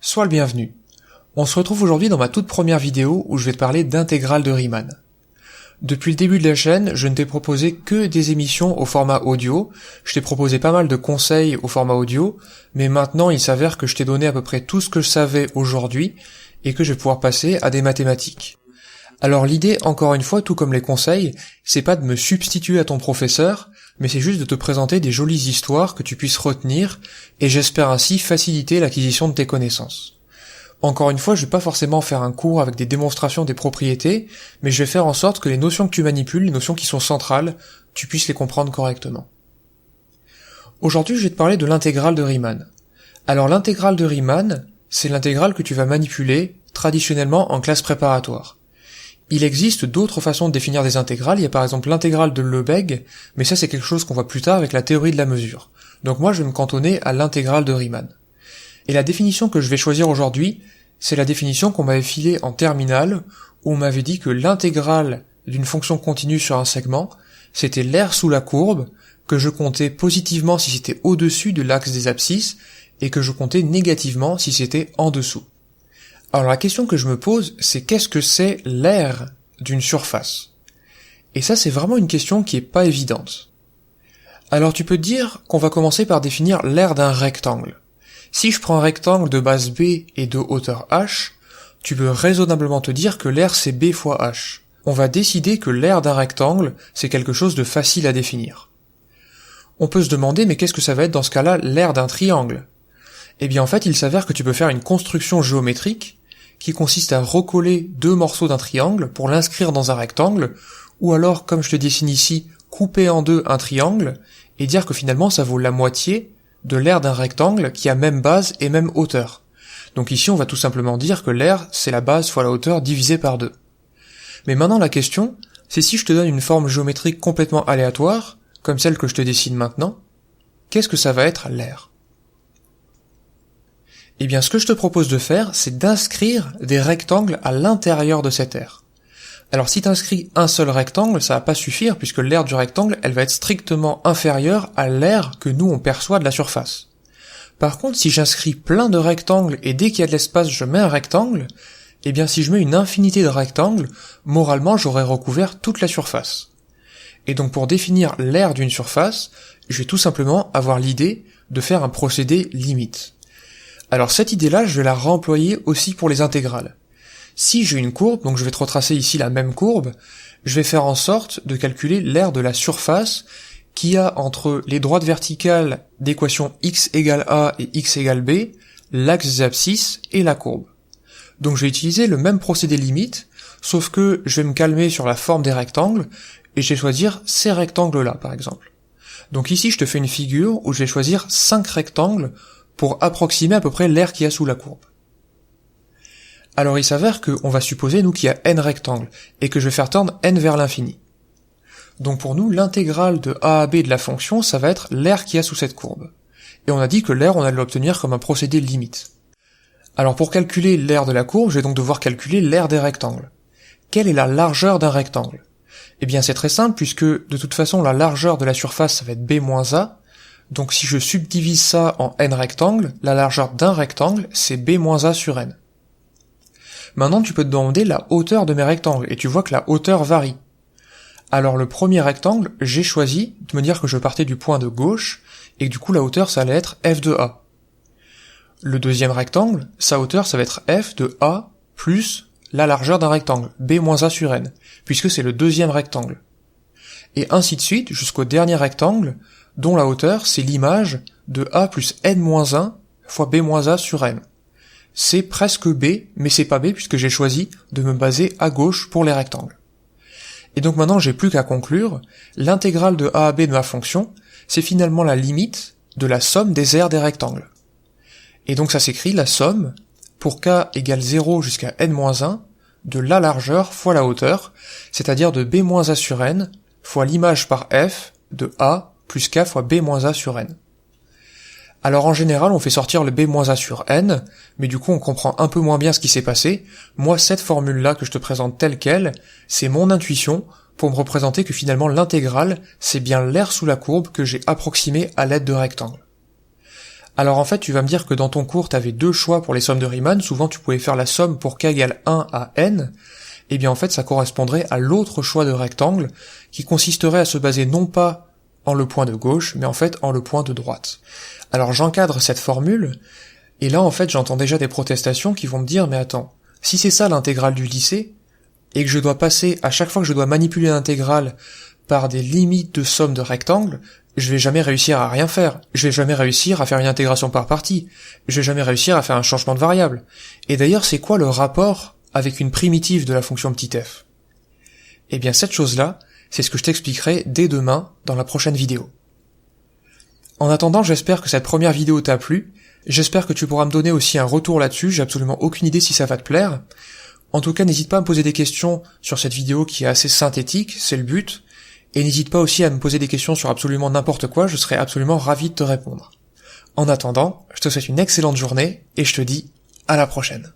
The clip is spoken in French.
Sois le bienvenu. On se retrouve aujourd'hui dans ma toute première vidéo où je vais te parler d'intégrale de Riemann. Depuis le début de la chaîne, je ne t'ai proposé que des émissions au format audio, je t'ai proposé pas mal de conseils au format audio, mais maintenant il s'avère que je t'ai donné à peu près tout ce que je savais aujourd'hui et que je vais pouvoir passer à des mathématiques. Alors l'idée, encore une fois, tout comme les conseils, c'est pas de me substituer à ton professeur, mais c'est juste de te présenter des jolies histoires que tu puisses retenir, et j'espère ainsi faciliter l'acquisition de tes connaissances. Encore une fois, je vais pas forcément faire un cours avec des démonstrations des propriétés, mais je vais faire en sorte que les notions que tu manipules, les notions qui sont centrales, tu puisses les comprendre correctement. Aujourd'hui, je vais te parler de l'intégrale de Riemann. Alors l'intégrale de Riemann, c'est l'intégrale que tu vas manipuler traditionnellement en classe préparatoire. Il existe d'autres façons de définir des intégrales, il y a par exemple l'intégrale de Lebesgue, mais ça c'est quelque chose qu'on voit plus tard avec la théorie de la mesure. Donc moi je vais me cantonner à l'intégrale de Riemann. Et la définition que je vais choisir aujourd'hui, c'est la définition qu'on m'avait filée en terminale, où on m'avait dit que l'intégrale d'une fonction continue sur un segment, c'était l'aire sous la courbe, que je comptais positivement si c'était au-dessus de l'axe des abscisses, et que je comptais négativement si c'était en dessous. Alors la question que je me pose, c'est qu'est-ce que c'est l'aire d'une surface? Et ça c'est vraiment une question qui est pas évidente. Alors tu peux te dire qu'on va commencer par définir l'aire d'un rectangle. Si je prends un rectangle de base B et de hauteur h, tu peux raisonnablement te dire que l'aire c'est B fois h. On va décider que l'aire d'un rectangle, c'est quelque chose de facile à définir. On peut se demander mais qu'est-ce que ça va être dans ce cas-là l'aire d'un triangle? Eh bien en fait il s'avère que tu peux faire une construction géométrique qui consiste à recoller deux morceaux d'un triangle pour l'inscrire dans un rectangle, ou alors, comme je te dessine ici, couper en deux un triangle, et dire que finalement ça vaut la moitié de l'aire d'un rectangle qui a même base et même hauteur. Donc ici on va tout simplement dire que l'aire c'est la base fois la hauteur divisée par 2. Mais maintenant la question, c'est si je te donne une forme géométrique complètement aléatoire, comme celle que je te dessine maintenant, qu'est-ce que ça va être l'aire ? Eh bien, ce que je te propose de faire, c'est d'inscrire des rectangles à l'intérieur de cette aire. Alors, si tu inscris un seul rectangle, ça va pas suffire, puisque l'aire du rectangle, elle va être strictement inférieure à l'aire que nous, on perçoit de la surface. Par contre, si j'inscris plein de rectangles, et dès qu'il y a de l'espace, je mets un rectangle, eh bien, si je mets une infinité de rectangles, moralement, j'aurais recouvert toute la surface. Et donc, pour définir l'aire d'une surface, je vais tout simplement avoir l'idée de faire un procédé limite. Alors cette idée-là, je vais la réemployer aussi pour les intégrales. Si j'ai une courbe, donc je vais te retracer ici la même courbe, je vais faire en sorte de calculer l'aire de la surface qui a entre les droites verticales d'équation x égale a et x égale b, l'axe des abscisses et la courbe. Donc je vais utiliser le même procédé limite, sauf que je vais me calmer sur la forme des rectangles, et je vais choisir ces rectangles-là par exemple. Donc ici je te fais une figure où je vais choisir 5 rectangles pour approximer à peu près l'aire qu'il y a sous la courbe. Alors il s'avère qu'on va supposer, nous, qu'il y a n rectangles, et que je vais faire tendre n vers l'infini. Donc pour nous, l'intégrale de a à b de la fonction, ça va être l'aire qu'il y a sous cette courbe. Et on a dit que l'aire, on allait l'obtenir comme un procédé limite. Alors pour calculer l'aire de la courbe, je vais donc devoir calculer l'aire des rectangles. Quelle est la largeur d'un rectangle? Eh bien c'est très simple, puisque de toute façon la largeur de la surface, ça va être b moins a, donc si je subdivise ça en n rectangles, la largeur d'un rectangle, c'est b moins a sur n. Maintenant, tu peux te demander la hauteur de mes rectangles, et tu vois que la hauteur varie. Alors le premier rectangle, j'ai choisi de me dire que je partais du point de gauche, et que du coup la hauteur, ça allait être f de a. Le deuxième rectangle, sa hauteur, ça va être f de a plus la largeur d'un rectangle, b moins a sur n, puisque c'est le deuxième rectangle. Et ainsi de suite, jusqu'au dernier rectangle, dont la hauteur, c'est l'image de a plus n-1 fois b-a sur n. C'est presque b, mais c'est pas b puisque j'ai choisi de me baser à gauche pour les rectangles. Et donc maintenant, j'ai plus qu'à conclure, l'intégrale de a à b de ma fonction, c'est finalement la limite de la somme des aires des rectangles. Et donc ça s'écrit la somme, pour k égale 0 jusqu'à n-1, de la largeur fois la hauteur, c'est-à-dire de b-a sur n, fois l'image par f de a plus k fois b moins a sur n. Alors en général, on fait sortir le b moins a sur n, mais du coup on comprend un peu moins bien ce qui s'est passé. Moi, cette formule-là que je te présente telle quelle, c'est mon intuition pour me représenter que finalement l'intégrale, c'est bien l'aire sous la courbe que j'ai approximée à l'aide de rectangles. Alors en fait, tu vas me dire que dans ton cours, tu avais deux choix pour les sommes de Riemann, souvent tu pouvais faire la somme pour k égale 1 à n, et bien en fait ça correspondrait à l'autre choix de rectangle, qui consisterait à se baser non pas en le point de gauche, mais en fait en le point de droite. Alors j'encadre cette formule, et là en fait j'entends déjà des protestations qui vont me dire, mais attends, si c'est ça l'intégrale du lycée, et que je dois passer, à chaque fois que je dois manipuler l'intégrale par des limites de somme de rectangles, je vais jamais réussir à rien faire. Je vais jamais réussir à faire une intégration par partie. Je vais jamais réussir à faire un changement de variable. Et d'ailleurs, c'est quoi le rapport avec une primitive de la fonction petit f? Eh bien, cette chose-là, c'est ce que je t'expliquerai dès demain dans la prochaine vidéo. En attendant, j'espère que cette première vidéo t'a plu. J'espère que tu pourras me donner aussi un retour là-dessus. J'ai absolument aucune idée si ça va te plaire. En tout cas, n'hésite pas à me poser des questions sur cette vidéo qui est assez synthétique, c'est le but. Et n'hésite pas aussi à me poser des questions sur absolument n'importe quoi, je serai absolument ravi de te répondre. En attendant, je te souhaite une excellente journée, et je te dis à la prochaine.